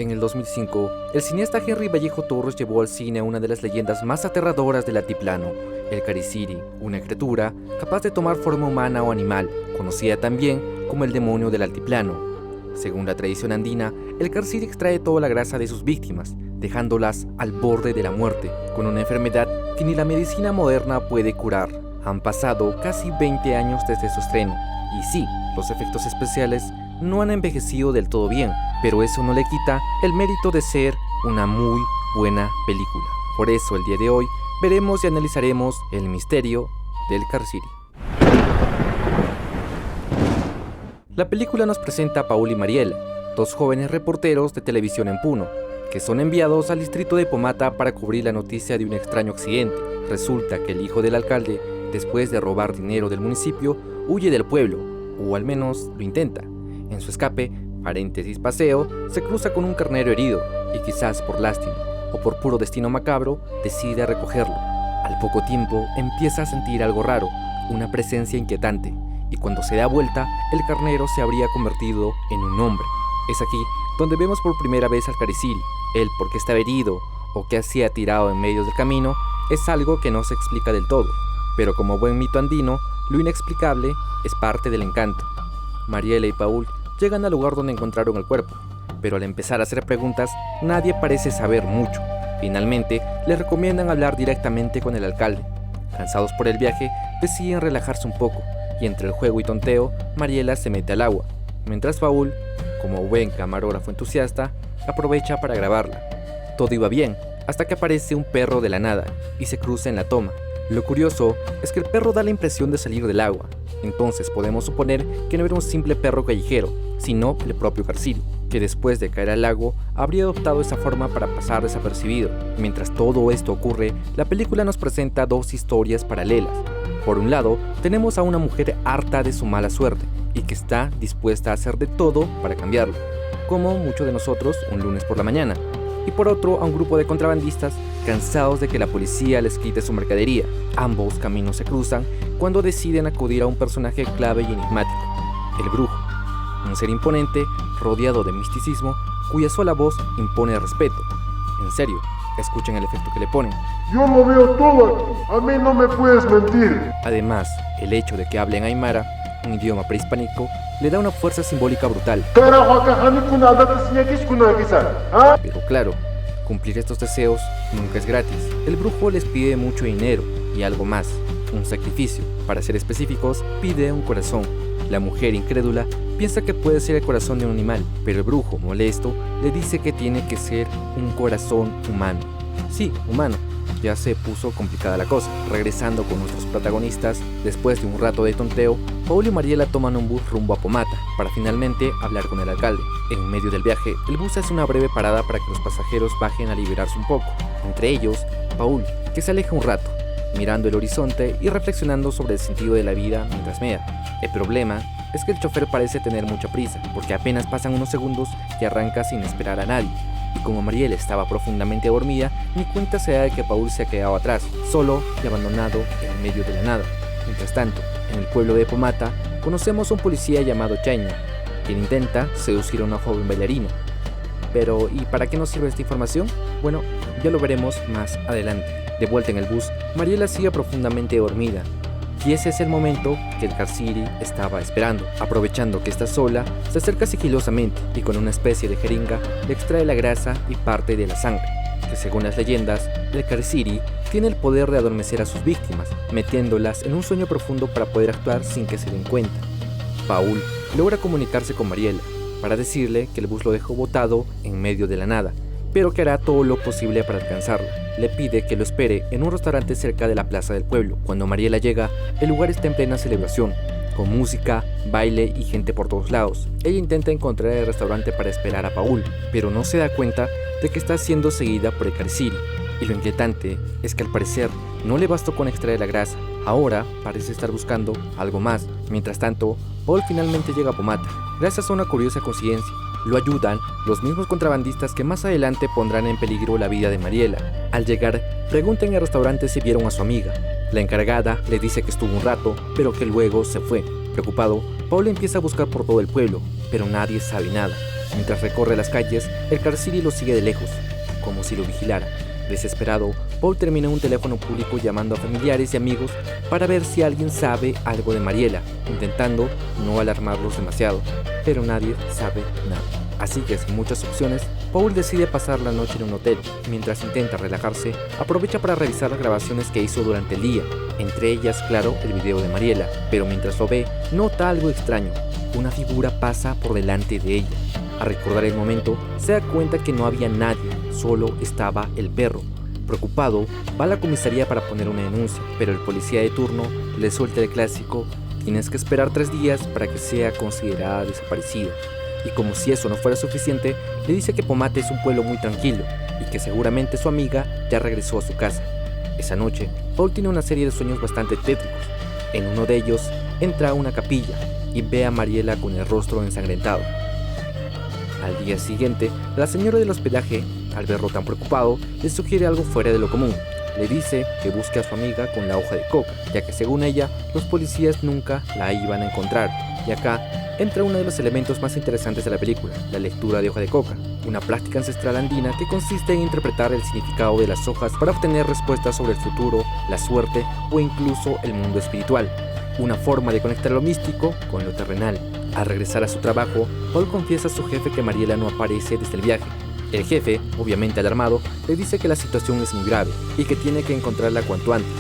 En el 2005, el cineasta Henry Vallejo Torres llevó al cine a una de las leyendas más aterradoras del altiplano, el Cariciri, una criatura capaz de tomar forma humana o animal, conocida también como el demonio del altiplano. Según la tradición andina, el Cariciri extrae toda la grasa de sus víctimas, dejándolas al borde de la muerte, con una enfermedad que ni la medicina moderna puede curar. Han pasado casi 20 años desde su estreno, y sí, los efectos especiales no han envejecido del todo bien, pero eso no le quita el mérito de ser una muy buena película. Por eso el día de hoy veremos y analizaremos el misterio del Cariciri. La película nos presenta a Paul y Mariela, dos jóvenes reporteros de televisión en Puno, que son enviados al distrito de Pomata para cubrir la noticia de un extraño accidente. Resulta que el hijo del alcalde, después de robar dinero del municipio, huye del pueblo, o al menos lo intenta. En su escape, paseo, se cruza con un carnero herido y quizás por lástima o por puro destino macabro, decide recogerlo. Al poco tiempo empieza a sentir algo raro, una presencia inquietante, y cuando se da vuelta, el carnero se habría convertido en un hombre. Es aquí donde vemos por primera vez al Cariciri. Él, por qué estaba herido o qué hacía tirado en medio del camino, es algo que no se explica del todo, pero como buen mito andino, lo inexplicable es parte del encanto. Mariela y Paul llegan al lugar donde encontraron el cuerpo, pero al empezar a hacer preguntas, nadie parece saber mucho. Finalmente, les recomiendan hablar directamente con el alcalde. Cansados por el viaje, deciden relajarse un poco, y entre el juego y tonteo, Mariela se mete al agua, mientras Paul, como buen camarógrafo entusiasta, aprovecha para grabarla. Todo iba bien, hasta que aparece un perro de la nada, y se cruza en la toma. Lo curioso es que el perro da la impresión de salir del agua, entonces podemos suponer que no era un simple perro callejero, sino el propio Cariciri, que después de caer al lago habría adoptado esa forma para pasar desapercibido. Mientras todo esto ocurre, la película nos presenta dos historias paralelas. Por un lado, tenemos a una mujer harta de su mala suerte y que está dispuesta a hacer de todo para cambiarlo, como muchos de nosotros un lunes por la mañana. Y por otro, a un grupo de contrabandistas cansados de que la policía les quite su mercadería. Ambos caminos se cruzan cuando deciden acudir a un personaje clave y enigmático, el brujo, un ser imponente rodeado de misticismo cuya sola voz impone respeto. En serio, escuchen el efecto que le ponen. Yo lo veo todo aquí, a mí no me puedes mentir. Además, el hecho de que hablen aymara, un idioma prehispánico, le da una fuerza simbólica brutal. Pero claro, cumplir estos deseos nunca es gratis. El brujo les pide mucho dinero y algo más, un sacrificio. Para ser específicos, pide un corazón. La mujer incrédula piensa que puede ser el corazón de un animal, pero el brujo, molesto, le dice que tiene que ser un corazón humano. Sí, humano. Ya se puso complicada la cosa. Regresando con nuestros protagonistas, después de un rato de tonteo, Paul y Mariela toman un bus rumbo a Pomata, para finalmente hablar con el alcalde. En medio del viaje, el bus hace una breve parada para que los pasajeros bajen a liberarse un poco. Entre ellos, Paul, que se aleja un rato, mirando el horizonte y reflexionando sobre el sentido de la vida mientras mea. El problema es que el chofer parece tener mucha prisa, porque apenas pasan unos segundos que arranca sin esperar a nadie. Y como Mariela estaba profundamente dormida, ni cuenta se da de que Paul se ha quedado atrás, solo y abandonado en medio de la nada. Mientras tanto, en el pueblo de Pomata, conocemos a un policía llamado Chaño, quien intenta seducir a una joven bailarina. Pero, ¿y para qué nos sirve esta información? Bueno, ya lo veremos más adelante. De vuelta en el bus, Mariela sigue profundamente dormida, y ese es el momento que el Cariciri estaba esperando. Aprovechando que está sola, se acerca sigilosamente y con una especie de jeringa le extrae la grasa y parte de la sangre, que según las leyendas, el Cariciri tiene el poder de adormecer a sus víctimas, metiéndolas en un sueño profundo para poder actuar sin que se den cuenta. Paul logra comunicarse con Mariela para decirle que el bus lo dejó botado en medio de la nada, pero que hará todo lo posible para alcanzarla. Le pide que lo espere en un restaurante cerca de la plaza del pueblo. Cuando Mariela llega, el lugar está en plena celebración, con música, baile y gente por todos lados. Ella intenta encontrar el restaurante para esperar a Paul, pero no se da cuenta de que está siendo seguida por el Cariciri. Y lo inquietante es que al parecer no le bastó con extraer la grasa, ahora parece estar buscando algo más. Mientras tanto, Paul finalmente llega a Pomata, gracias a una curiosa coincidencia. Lo ayudan los mismos contrabandistas que más adelante pondrán en peligro la vida de Mariela. Al llegar, preguntan en el restaurante si vieron a su amiga. La encargada le dice que estuvo un rato, pero que luego se fue. Preocupado, Paul empieza a buscar por todo el pueblo, pero nadie sabe nada. Mientras recorre las calles, el Carciri lo sigue de lejos, como si lo vigilara. Desesperado, Paul termina en un teléfono público llamando a familiares y amigos para ver si alguien sabe algo de Mariela, intentando no alarmarlos demasiado, pero nadie sabe nada. Así que sin muchas opciones, Paul decide pasar la noche en un hotel. Mientras intenta relajarse, aprovecha para revisar las grabaciones que hizo durante el día, entre ellas, claro, el video de Mariela, pero mientras lo ve, nota algo extraño. Una figura pasa por delante de ella. Al recordar el momento, se da cuenta que no había nadie, solo estaba el perro. Preocupado, va a la comisaría para poner una denuncia, pero el policía de turno le suelta el clásico: tienes que esperar 3 días para que sea considerada desaparecida. Y como si eso no fuera suficiente, le dice que Pomate es un pueblo muy tranquilo y que seguramente su amiga ya regresó a su casa. Esa noche, Paul tiene una serie de sueños bastante tétricos. En uno de ellos, entra a una capilla y ve a Mariela con el rostro ensangrentado. Al día siguiente, la señora del hospedaje, al verlo tan preocupado, le sugiere algo fuera de lo común. Le dice que busque a su amiga con la hoja de coca, ya que según ella, los policías nunca la iban a encontrar. Y acá entra uno de los elementos más interesantes de la película, la lectura de hoja de coca, una práctica ancestral andina que consiste en interpretar el significado de las hojas para obtener respuestas sobre el futuro, la suerte o incluso el mundo espiritual. Una forma de conectar lo místico con lo terrenal. Al regresar a su trabajo, Paul confiesa a su jefe que Mariela no aparece desde el viaje. El jefe, obviamente alarmado, le dice que la situación es muy grave y que tiene que encontrarla cuanto antes,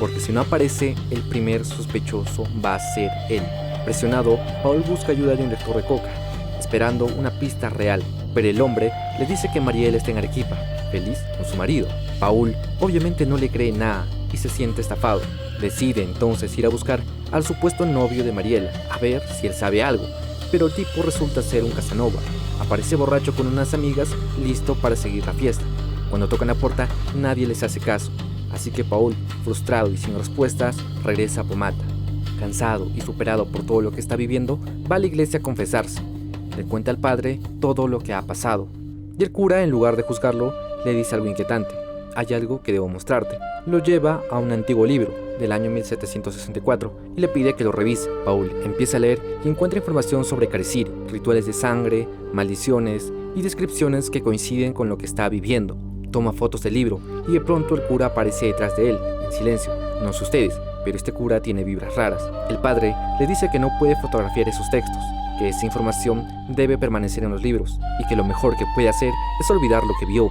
porque si no aparece, el primer sospechoso va a ser él. Presionado, Paul busca ayuda de un lector de coca, esperando una pista real, pero el hombre le dice que Mariela está en Arequipa, feliz con su marido. Paul obviamente no le cree nada y se siente estafado. Decide entonces ir a buscar al supuesto novio de Mariela, a ver si él sabe algo, pero el tipo resulta ser un Casanova. Aparece borracho con unas amigas, listo para seguir la fiesta. Cuando tocan la puerta, nadie les hace caso, así que Paul, frustrado y sin respuestas, regresa a Pomata. Cansado y superado por todo lo que está viviendo, va a la iglesia a confesarse. Le cuenta al padre todo lo que ha pasado, y el cura, en lugar de juzgarlo, le dice algo inquietante: hay algo que debo mostrarte. Lo lleva a un antiguo libro del año 1764 y le pide que lo revise. Paul empieza a leer y encuentra información sobre Carciri, rituales de sangre, maldiciones y descripciones que coinciden con lo que está viviendo. Toma fotos del libro y de pronto el cura aparece detrás de él, en silencio. No sé ustedes, pero este cura tiene vibras raras. El padre le dice que no puede fotografiar esos textos, que esa información debe permanecer en los libros y que lo mejor que puede hacer es olvidar lo que vio.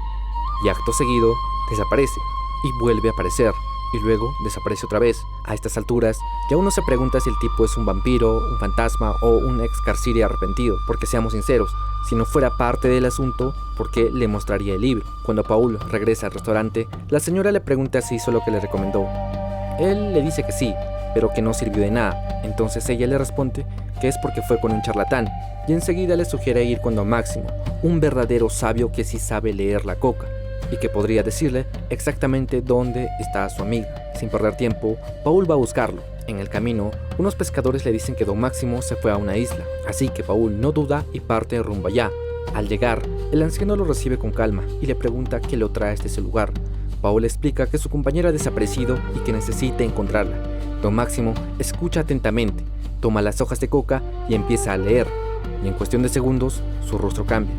Y acto seguido, desaparece y vuelve a aparecer, y luego desaparece otra vez. A estas alturas, ya uno se pregunta si el tipo es un vampiro, un fantasma o un ex Carciri arrepentido, porque seamos sinceros, si no fuera parte del asunto, ¿por qué le mostraría el libro? Cuando Paul regresa al restaurante, la señora le pregunta si hizo lo que le recomendó. Él le dice que sí, pero que no sirvió de nada. Entonces ella le responde que es porque fue con un charlatán, y enseguida le sugiere ir con Don Máximo, un verdadero sabio que sí sabe leer la coca, y que podría decirle exactamente dónde está su amiga. Sin perder tiempo, Paul va a buscarlo. En el camino, unos pescadores le dicen que Don Máximo se fue a una isla, así que Paul no duda y parte rumbo allá. Al llegar, el anciano lo recibe con calma y le pregunta qué lo trae hasta ese lugar. Paul explica que su compañera ha desaparecido y que necesita encontrarla. Don Máximo escucha atentamente, toma las hojas de coca y empieza a leer, y en cuestión de segundos, su rostro cambia.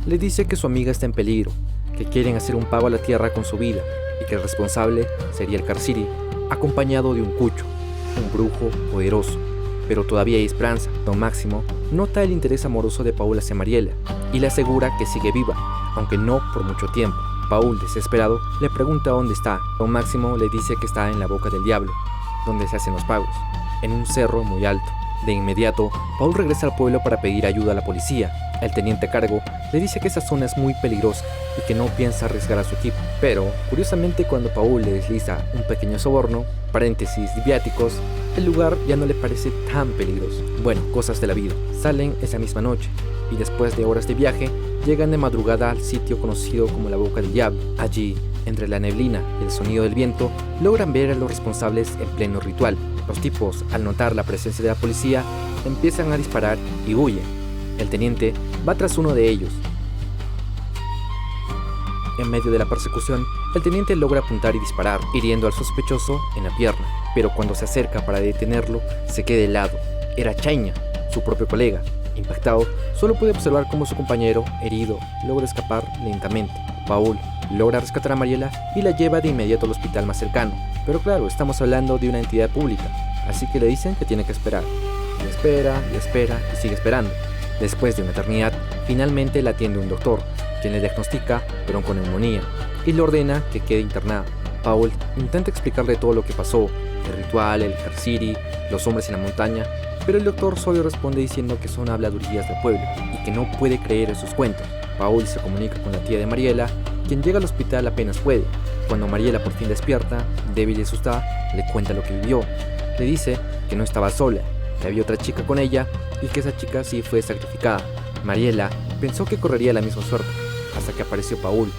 Le dice que su amiga está en peligro, que quieren hacer un pago a la tierra con su vida y que el responsable sería el Carciri, acompañado de un cucho, un brujo poderoso. Pero todavía hay esperanza. Don Máximo nota el interés amoroso de Paul hacia Mariela y le asegura que sigue viva, aunque no por mucho tiempo. Paul, desesperado, le pregunta dónde está. Don Máximo le dice que está en la Boca del Diablo, donde se hacen los pagos, en un cerro muy alto. De inmediato, Paul regresa al pueblo para pedir ayuda a la policía. El teniente a cargo le dice que esa zona es muy peligrosa y que no piensa arriesgar a su equipo. Pero, curiosamente, cuando Paul le desliza un pequeño soborno, paréntesis, viáticos, el lugar ya no le parece tan peligroso. Bueno, cosas de la vida. Salen esa misma noche y después de horas de viaje, llegan de madrugada al sitio conocido como la Boca del Diablo. Allí, entre la neblina y el sonido del viento, logran ver a los responsables en pleno ritual. Los tipos, al notar la presencia de la policía, empiezan a disparar y huyen. El teniente va tras uno de ellos. En medio de la persecución, el teniente logra apuntar y disparar, hiriendo al sospechoso en la pierna. Pero cuando se acerca para detenerlo, se queda helado. Era Chaña, su propio colega, Impactado, solo puede observar cómo su compañero, herido, logra escapar lentamente. Paul logra rescatar a Mariela y la lleva de inmediato al hospital más cercano. Pero claro, estamos hablando de una entidad pública, así que le dicen que tiene que esperar. Y espera, y espera, y sigue esperando. Después de una eternidad, finalmente la atiende un doctor, quien le diagnostica bronconeumonía y le ordena que quede internada. Paul intenta explicarle todo lo que pasó, el ritual, el Carciri, los hombres en la montaña, pero el doctor solo responde diciendo que son habladurías del pueblo y que no puede creer en sus cuentos. Paul se comunica con la tía de Mariela, quien llega al hospital apenas puede. Cuando Mariela por fin despierta, débil y asustada, le cuenta lo que vivió. Le dice que no estaba sola, que había otra chica con ella y que esa chica sí fue sacrificada. Mariela pensó que correría la misma suerte, hasta que apareció Paul.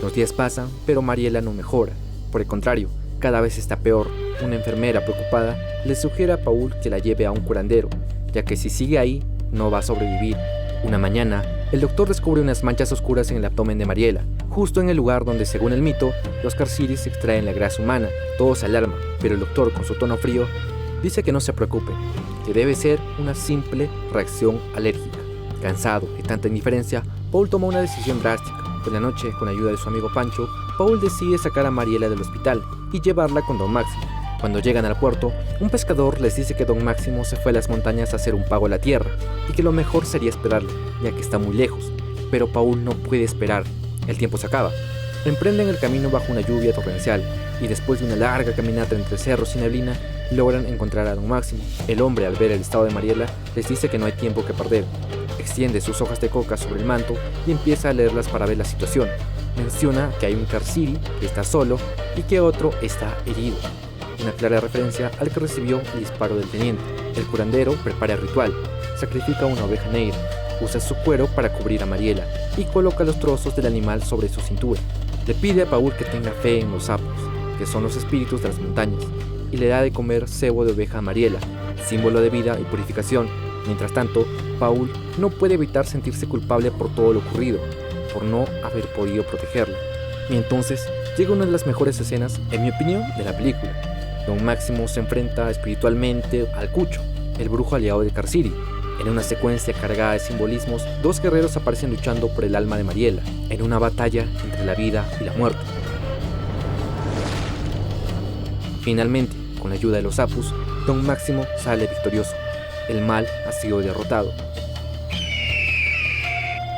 Los días pasan, pero Mariela no mejora. Por el contrario, cada vez está peor. Una enfermera preocupada le sugiere a Paul que la lleve a un curandero, ya que si sigue ahí, no va a sobrevivir. Una mañana, el doctor descubre unas manchas oscuras en el abdomen de Mariela, justo en el lugar donde, según el mito, los Carciris extraen la grasa humana. Todos se alarman, pero el doctor, con su tono frío, dice que no se preocupe, que debe ser una simple reacción alérgica. Cansado de tanta indiferencia, Paul toma una decisión drástica. Por la noche, con ayuda de su amigo Pancho, Paul decide sacar a Mariela del hospital y llevarla con Don Máximo. Cuando llegan al puerto, un pescador les dice que Don Máximo se fue a las montañas a hacer un pago a la tierra y que lo mejor sería esperarle, ya que está muy lejos. Pero Paul no puede esperar, el tiempo se acaba. Emprenden el camino bajo una lluvia torrencial y después de una larga caminata entre cerros y neblina, logran encontrar a Don Máximo. El hombre, al ver el estado de Mariela, les dice que no hay tiempo que perder. Extiende sus hojas de coca sobre el manto y empieza a leerlas para ver la situación. Menciona que hay un Carciri que está solo y que otro está herido. Una clara referencia al que recibió el disparo del teniente. El curandero prepara el ritual, sacrifica una oveja negra, usa su cuero para cubrir a Mariela y coloca los trozos del animal sobre su cintura. Le pide a Paul que tenga fe en los sapos, que son los espíritus de las montañas, y le da de comer cebo de oveja a Mariela, símbolo de vida y purificación. Mientras tanto, Paul no puede evitar sentirse culpable por todo lo ocurrido, por no haber podido protegerla. Y entonces llega una de las mejores escenas, en mi opinión, de la película. Don Máximo se enfrenta espiritualmente al Cucho, el brujo aliado de Carciri. En una secuencia cargada de simbolismos, dos guerreros aparecen luchando por el alma de Mariela, en una batalla entre la vida y la muerte. Finalmente, con la ayuda de los Apus, Don Máximo sale victorioso. El mal ha sido derrotado.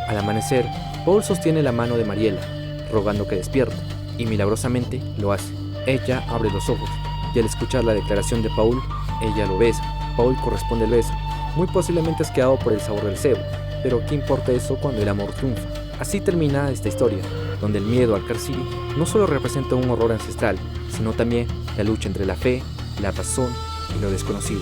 Al amanecer, Paul sostiene la mano de Mariela, rogando que despierte, y milagrosamente lo hace. Ella abre los ojos, y al escuchar la declaración de Paul, ella lo besa. Paul corresponde el beso, muy posiblemente asqueado por el sabor del cebo, pero ¿qué importa eso cuando el amor triunfa? Así termina esta historia, donde el miedo al Carciri no solo representa un horror ancestral, sino también la lucha entre la fe, la razón y lo desconocido.